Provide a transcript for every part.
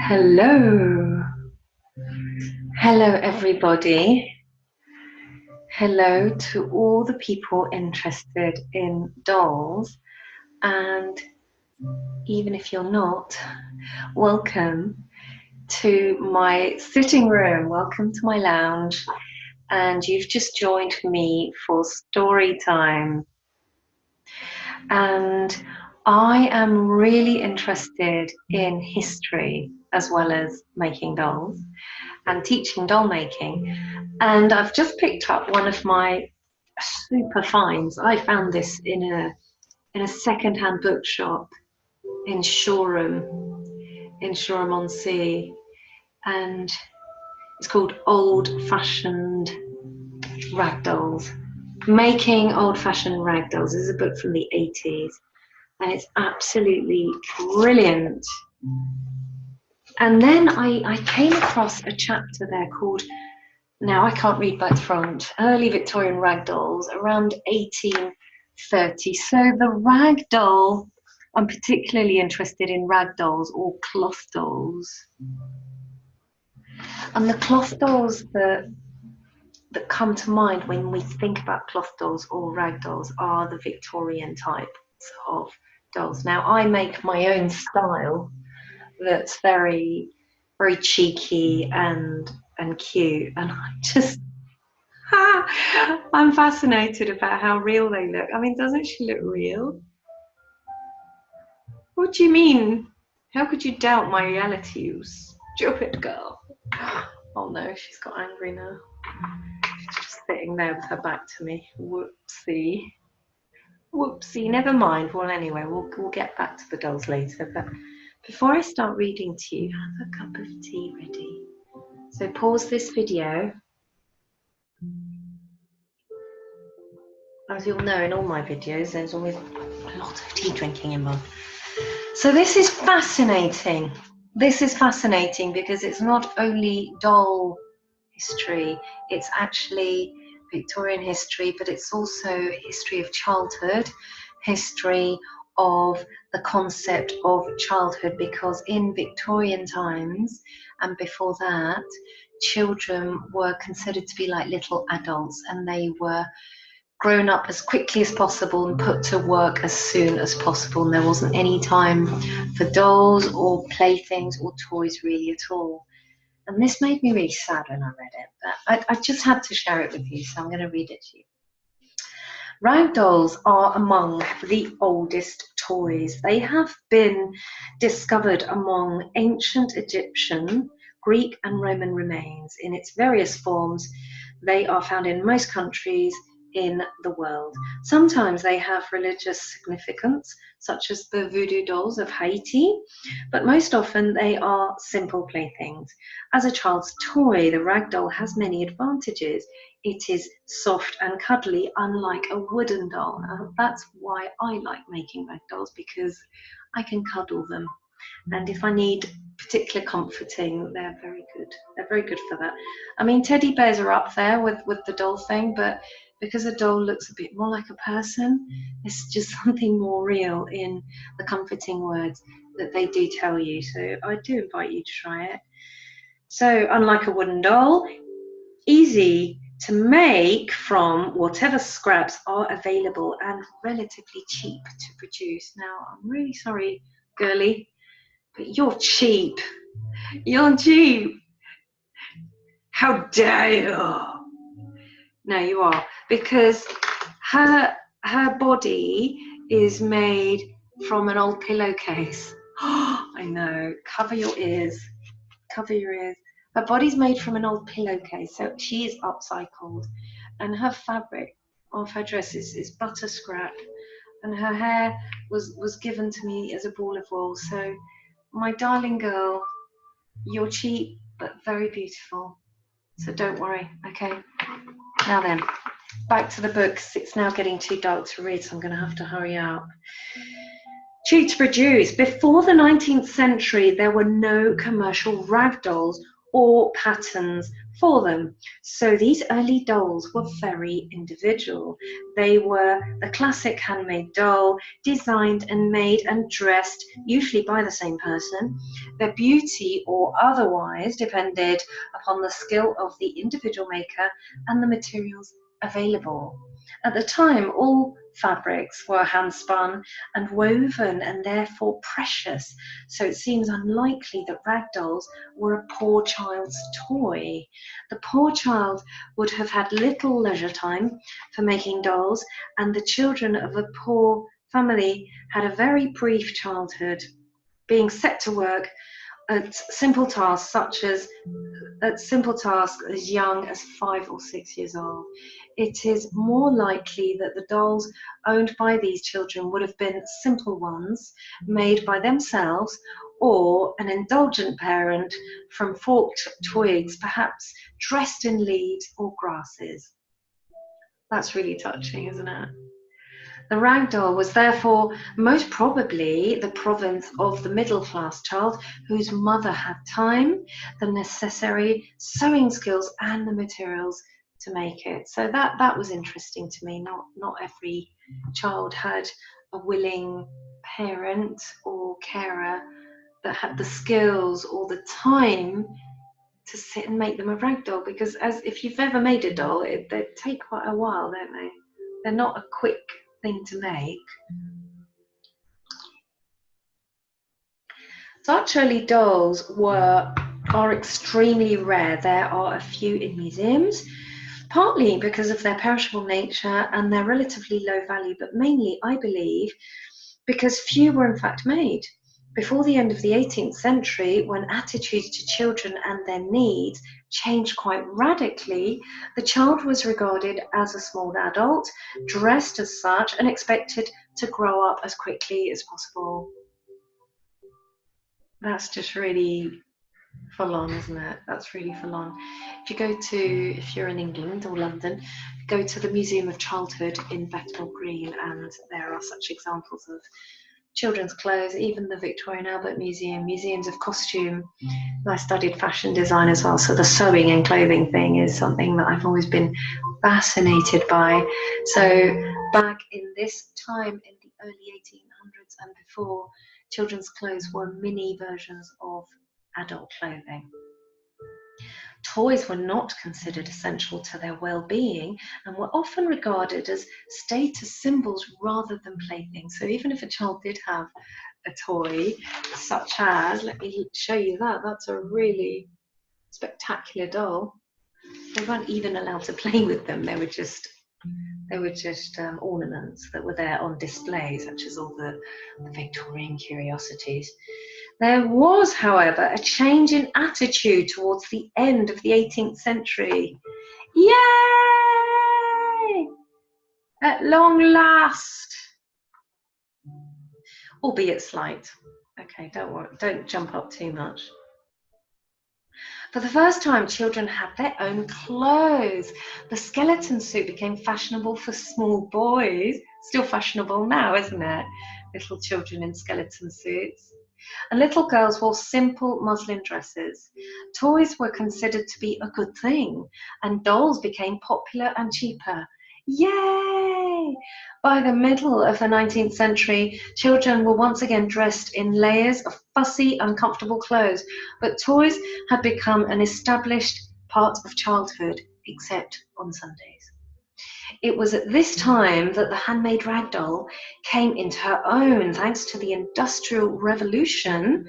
Hello. Hello, everybody. Hello to all the people interested in dolls. And even if you're not, welcome to my sitting room. Welcome to my lounge. And you've just joined me for story time. And I am really interested in history as well as making dolls and teaching doll making. And I've just picked up one of my super finds. I found this in a second-hand bookshop in Shoreham on Sea, and it's called Old Fashioned Ragdolls. Making Old-Fashioned Ragdolls. This is a book from the 80s, and it's absolutely brilliant. And then I came across a chapter there called, now I can't read by the front, Early Victorian Ragdolls, around 1830. So the ragdoll, I'm particularly interested in ragdolls or cloth dolls. And the cloth dolls that come to mind when we think about cloth dolls or ragdolls are the Victorian types of dolls. Now I make my own style that's very, very cheeky and cute, and I'm fascinated about how real they look. I mean, doesn't she look real? What do you mean? How could you doubt my reality, you stupid girl? Oh no, she's got angry now. She's just sitting there with her back to me. Whoopsie. Whoopsie, never mind. Well, anyway, we'll get back to the dolls later. But before I start reading to you, have a cup of tea ready. So pause this video. As you'll know, in all my videos, there's always a lot of tea drinking involved. So this is fascinating. This is fascinating because it's not only doll history, it's actually Victorian history, but it's also history of childhood, history of the concept of childhood, because in Victorian times and before that, children were considered to be like little adults, and they were grown up as quickly as possible and put to work as soon as possible, and there wasn't any time for dolls or playthings or toys really at all. And this made me really sad when I read it, but I just had to share it with you, so I'm going to read it to you. Rag dolls are among the oldest toys. They have been discovered among ancient Egyptian, Greek and Roman remains. In its various forms, they are found in most countries in the world. Sometimes they have religious significance, such as the voodoo dolls of Haiti, but most often they are simple playthings. As a child's toy, the rag doll has many advantages. It is soft and cuddly, unlike a wooden doll. That's why I like making rag dolls, because I can cuddle them. And if I need particular comforting, they're very good. They're very good for that. I mean, teddy bears are up there with the doll thing, but because a doll looks a bit more like a person, there's just something more real in the comforting words that they do tell you. So I do invite you to try it. So unlike a wooden doll, easy to make from whatever scraps are available and relatively cheap to produce. Now, I'm really sorry, girly, but you're cheap. You're cheap. How dare you? No, you are, because her body is made from an old pillowcase. I know. Cover your ears. Cover your ears. Her body's made from an old pillowcase, so she is upcycled, and her fabric of her dress is butter scrap, and her hair was given to me as a ball of wool. So, my darling girl, you're cheap but very beautiful. So don't worry, okay? Now then, back to the books. It's now getting too dark to read, so I'm going to have to hurry up. Cheap to produce. Before the 19th century, there were no commercial rag dolls or patterns for them. So these early dolls were very individual. They were the classic handmade doll, designed and made and dressed, usually by the same person. Their beauty or otherwise depended upon the skill of the individual maker and the materials available. At the time, all fabrics were hand spun and woven and therefore precious, so it seems unlikely that rag dolls were a poor child's toy. The poor child would have had little leisure time for making dolls, and the children of a poor family had a very brief childhood, being set to work at simple tasks as young as 5 or 6 years old. It is more likely that the dolls owned by these children would have been simple ones made by themselves, or an indulgent parent from forked twigs, perhaps dressed in leaves or grasses. That's really touching, isn't it? The rag doll was therefore most probably the province of the middle-class child whose mother had time, the necessary sewing skills and the materials to make it. So that was interesting to me. Not every child had a willing parent or carer that had the skills or the time to sit and make them a rag doll, because as if you've ever made a doll, they take quite a while, don't they? They're not a quick thing to make. Such early dolls are extremely rare. There are a few in museums, partly because of their perishable nature and their relatively low value, but mainly, I believe, because few were in fact made. Before the end of the 18th century, when attitudes to children and their needs changed quite radically, the child was regarded as a small adult, dressed as such, and expected to grow up as quickly as possible. That's just really full on, isn't it? That's really full on. If you're in England or London, go to the Museum of Childhood in Bethnal Green, and there are such examples of children's clothes, even the Victorian Albert Museum, museums of costume. I studied fashion design as well, so the sewing and clothing thing is something that I've always been fascinated by. So back in this time, in the early 1800s and before, children's clothes were mini versions of adult clothing. Toys were not considered essential to their well-being and were often regarded as status symbols rather than playthings. So even if a child did have a toy, such as, let me show you that, that's a really spectacular doll. They weren't even allowed to play with them. They were just ornaments that were there on display, such as all the Victorian curiosities. There was, however, a change in attitude towards the end of the 18th century. Yay! At long last! Albeit slight. Okay, don't worry, don't jump up too much. For the first time, children had their own clothes. The skeleton suit became fashionable for small boys. Still fashionable now, isn't it? Little children in skeleton suits. And little girls wore simple muslin dresses. Toys were considered to be a good thing, and dolls became popular and cheaper. Yay! By the middle of the 19th century, children were once again dressed in layers of fussy, uncomfortable clothes, but toys had become an established part of childhood, except on Sundays. It was at this time that the handmade rag doll came into her own. Thanks to the Industrial Revolution,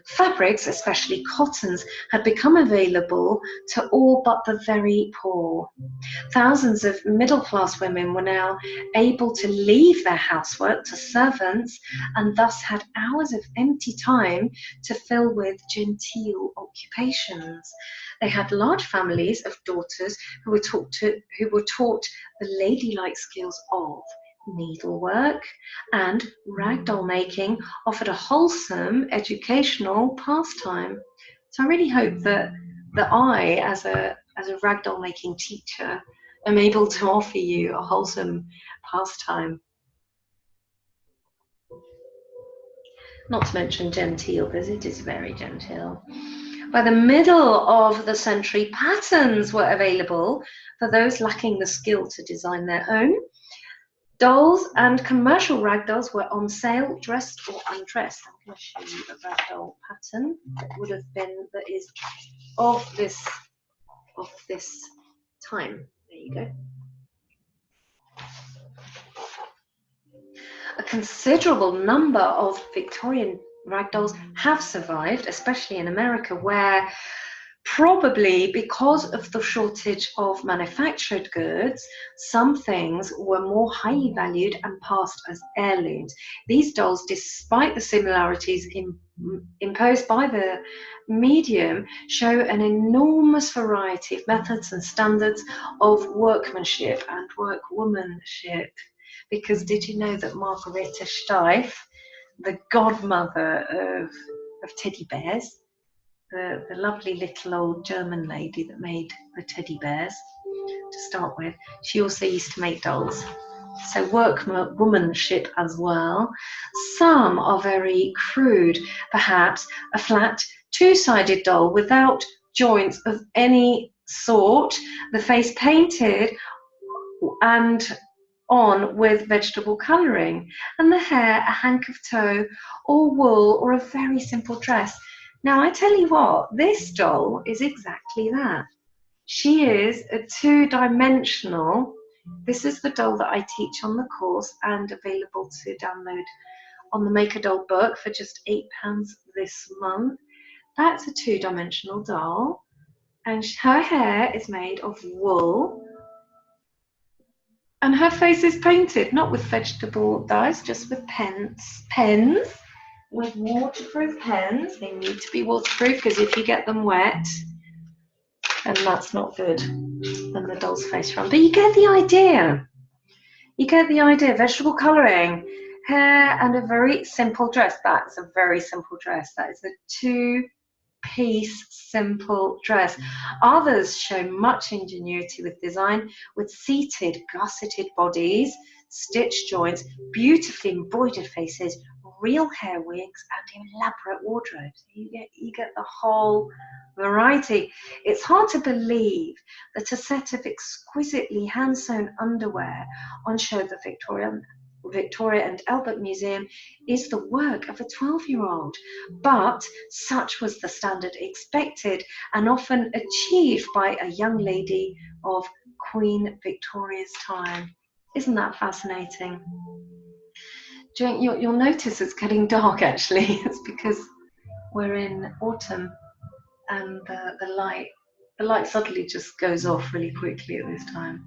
fabrics, especially cottons, had become available to all but the very poor. Thousands of middle-class women were now able to leave their housework to servants and thus had hours of empty time to fill with genteel occupations. They had large families of daughters who were taught the ladylike skills of needlework, and ragdoll making offered a wholesome educational pastime. So I really hope that I, as a ragdoll making teacher, am able to offer you a wholesome pastime. Not to mention genteel, because it is very genteel. By the middle of the century, patterns were available for those lacking the skill to design their own. Dolls and commercial rag dolls were on sale, dressed or undressed. I'm going to show you a rag doll pattern that would have been, that is of this time. There you go. A considerable number of Victorian rag dolls have survived, especially in America, where probably because of the shortage of manufactured goods, some things were more highly valued and passed as heirlooms. These dolls, despite the similarities imposed by the medium, show an enormous variety of methods and standards of workmanship and workwomanship. Because did you know that Margareta Steiff, the godmother of teddy bears, the lovely little old German lady that made the teddy bears to start with, she also used to make dolls. So workwomanship as well. Some are very crude, perhaps a flat two-sided doll without joints of any sort, the face painted and on with vegetable colouring, and the hair a hank of tow or wool or a very simple dress. Now I tell you what, this doll is exactly that. She is a two-dimensional. This is the doll that I teach on the course and available to download on the Make a Doll book for just £8 this month. That's a two-dimensional doll, and her hair is made of wool. And her face is painted, not with vegetable dyes, just with pens, with waterproof pens. They need to be waterproof because if you get them wet, then that's not good. Then the doll's face run. But you get the idea. You get the idea. Vegetable colouring, hair, and a very simple dress. That's a very simple dress. That is a two-piece simple dress. Others show much ingenuity with design, with seated, gusseted bodies, stitched joints, beautifully embroidered faces, real hair wigs, and elaborate wardrobes. You get the whole variety. It's hard to believe that a set of exquisitely hand-sewn underwear on show at the Victoria and Albert Museum is the work of a 12-year-old, but such was the standard expected and often achieved by a young lady of Queen Victoria's time. Isn't that fascinating? You'll notice it's getting dark actually. It's because we're in autumn and the light suddenly just goes off really quickly at this time.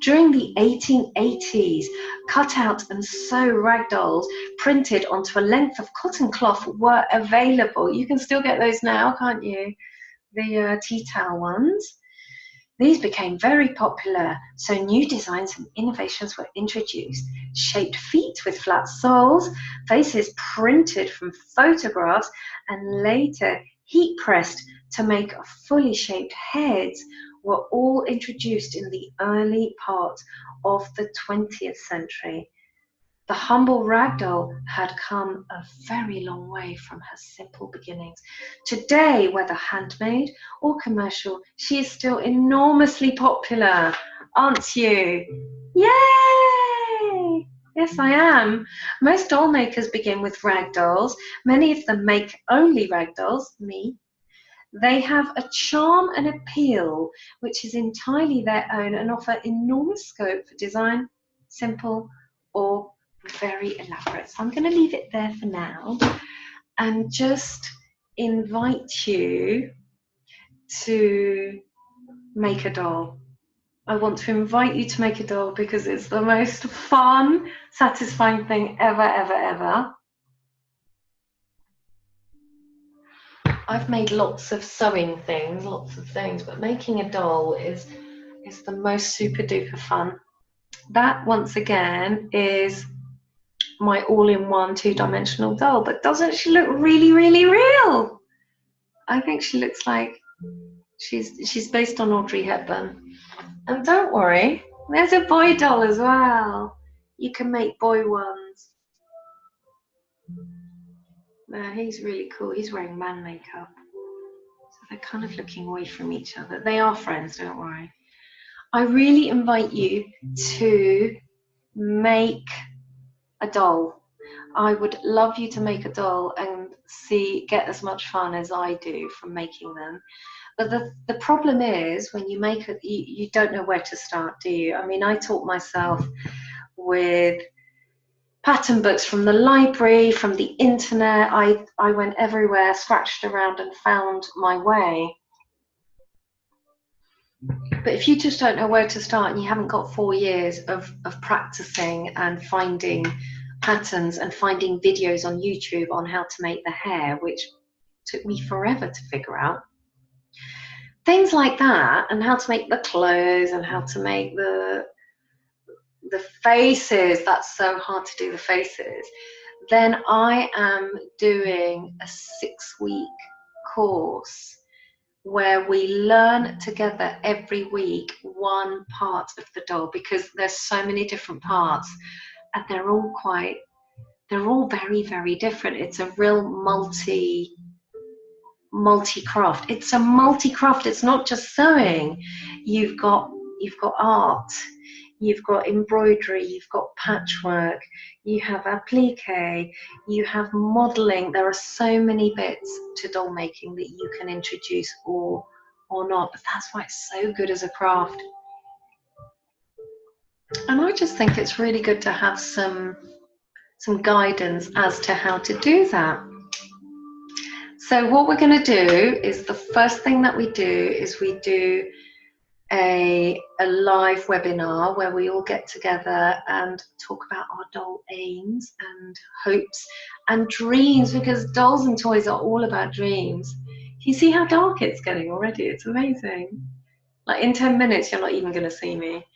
During the 1880s, cut-out and sew rag dolls printed onto a length of cotton cloth were available. You can still get those now, can't you? The tea towel ones. These became very popular, so new designs and innovations were introduced. Shaped feet with flat soles, faces printed from photographs, and later heat pressed to make fully shaped heads were all introduced in the early part of the 20th century. The humble ragdoll had come a very long way from her simple beginnings. Today, whether handmade or commercial, she is still enormously popular, aren't you? Yay! Yes, I am. Most doll makers begin with rag dolls. Many of them make only rag dolls, me. They have a charm and appeal which is entirely their own and offer enormous scope for design, simple or very elaborate. So I'm going to leave it there for now and just invite you to make a doll. I want to invite you to make a doll because it's the most fun, satisfying thing ever, ever, ever. I've made lots of sewing things, but making a doll is the most super duper fun. That, once again, is my all-in-one two-dimensional doll, but doesn't she look really, really real? I think she looks like she's based on Audrey Hepburn. And don't worry, there's a boy doll as well. You can make boy ones. He's really cool. He's wearing man makeup. they're kind of looking away from each other. They are friends, don't worry. I really invite you to make a doll. I would love you to make a doll and get as much fun as I do from making them. But the problem is when you make it, you don't know where to start, do you? I mean, I taught myself with pattern books from the library, from the internet. I went everywhere, scratched around and found my way. But if you just don't know where to start and you haven't got 4 years of practicing and finding patterns and finding videos on YouTube on how to make the hair, which took me forever to figure out, things like that, and how to make the clothes and how to make the faces, that's so hard to do the faces, then I am doing a 6-week course where we learn together every week one part of the doll, because there's so many different parts and they're all very, very different. It's a real multi-craft. It's a multi-craft. It's not just sewing. You've got art, you've got embroidery, you've got patchwork, you have applique, you have modeling. There are so many bits to doll making that you can introduce or not, but that's why it's so good as a craft. And I just think it's really good to have some guidance as to how to do that. So what we're going to do is, the first thing that we do is we do a live webinar where we all get together and talk about our doll aims and hopes and dreams, because dolls and toys are all about dreams. You see how dark it's getting already? It's amazing. Like in 10 minutes, you're not even going to see me.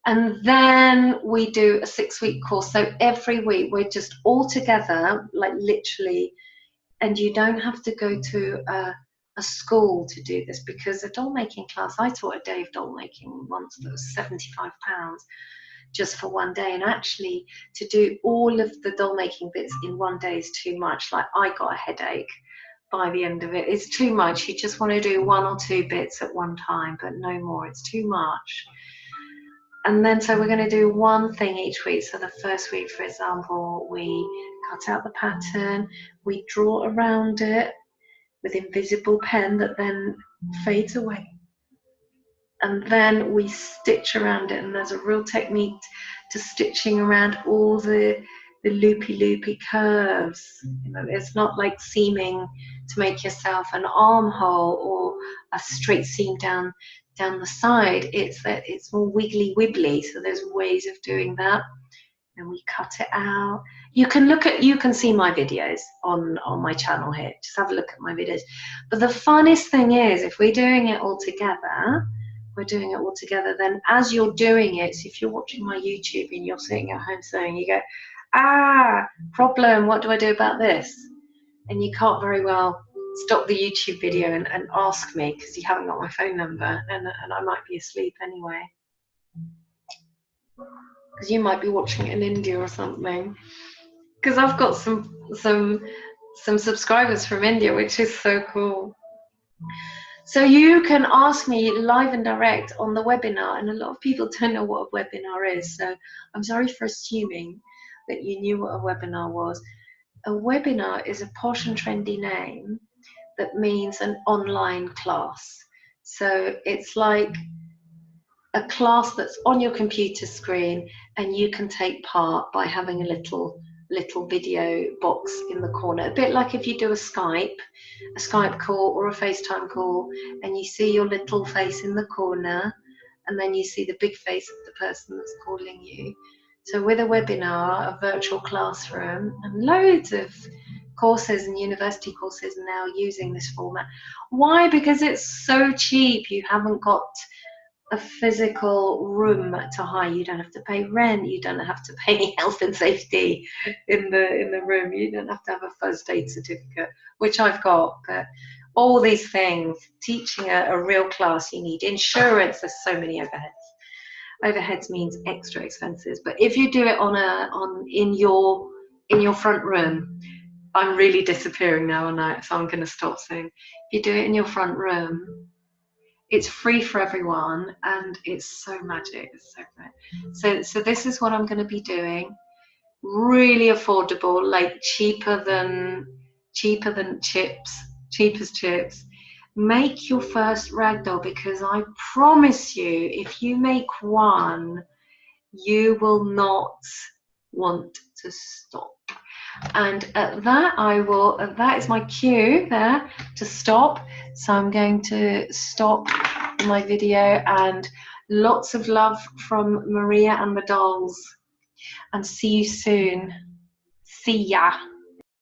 And then we do a 6-week course. So every week we're just all together, like literally, and you don't have to go to a school to do this, because a doll making class, I taught a day of doll making once that was £75 just for one day, and actually to do all of the doll making bits in one day is too much. Like I got a headache by the end of it. It's too much. You just want to do 1 or 2 bits at one time, but no more. It's too much. And then so we're going to do one thing each week. So the first week, for example, we cut out the pattern, we draw around it with invisible pen that then fades away, and then we stitch around it. And there's a real technique to stitching around all the loopy curves. You know, it's not like seaming to make yourself an armhole or a straight seam down the side. It's more wiggly wibbly, so there's ways of doing that. And we cut it out. You can see my videos on my channel here. Just have a look at my videos. But the funnest thing is, if we're doing it all together, then as you're doing it, so if you're watching my YouTube and you're sitting at home sewing, you go, problem, what do I do about this? And you can't very well stop the YouTube video and ask me, because you haven't got my phone number, and I might be asleep anyway. Because you might be watching it in India or something. Because I've got some subscribers from India, which is so cool. So you can ask me live and direct on the webinar, and a lot of people don't know what a webinar is. So I'm sorry for assuming that you knew what a webinar was. A webinar is a posh and trendy name that means an online class. So it's like a class that's on your computer screen, and you can take part by having a little video box in the corner, a bit like if you do a Skype call or a FaceTime call, and you see your little face in the corner, and then you see the big face of the person that's calling you. So with a webinar, a virtual classroom, and loads of courses and university courses are now using this format. Why? Because it's so cheap. You haven't got a physical room to hire. You don't have to pay rent. You don't have to pay health and safety in the room. You don't have to have a first aid certificate, which I've got. But all these things, teaching a real class, you need insurance. There's so many overheads. Overheads means extra expenses. But if you do it in your front room, I'm really disappearing now, and so I'm going to stop soon. If you do it in your front room, it's free for everyone, and it's so magic. It's so great. So this is what I'm going to be doing. Really affordable, like cheaper than chips, cheap as chips. Make your first ragdoll, because I promise you, if you make one, you will not want to stop. And at that, that is my cue there to stop. So I'm going to stop my video, and lots of love from Maria and the dolls, and see you soon. See ya.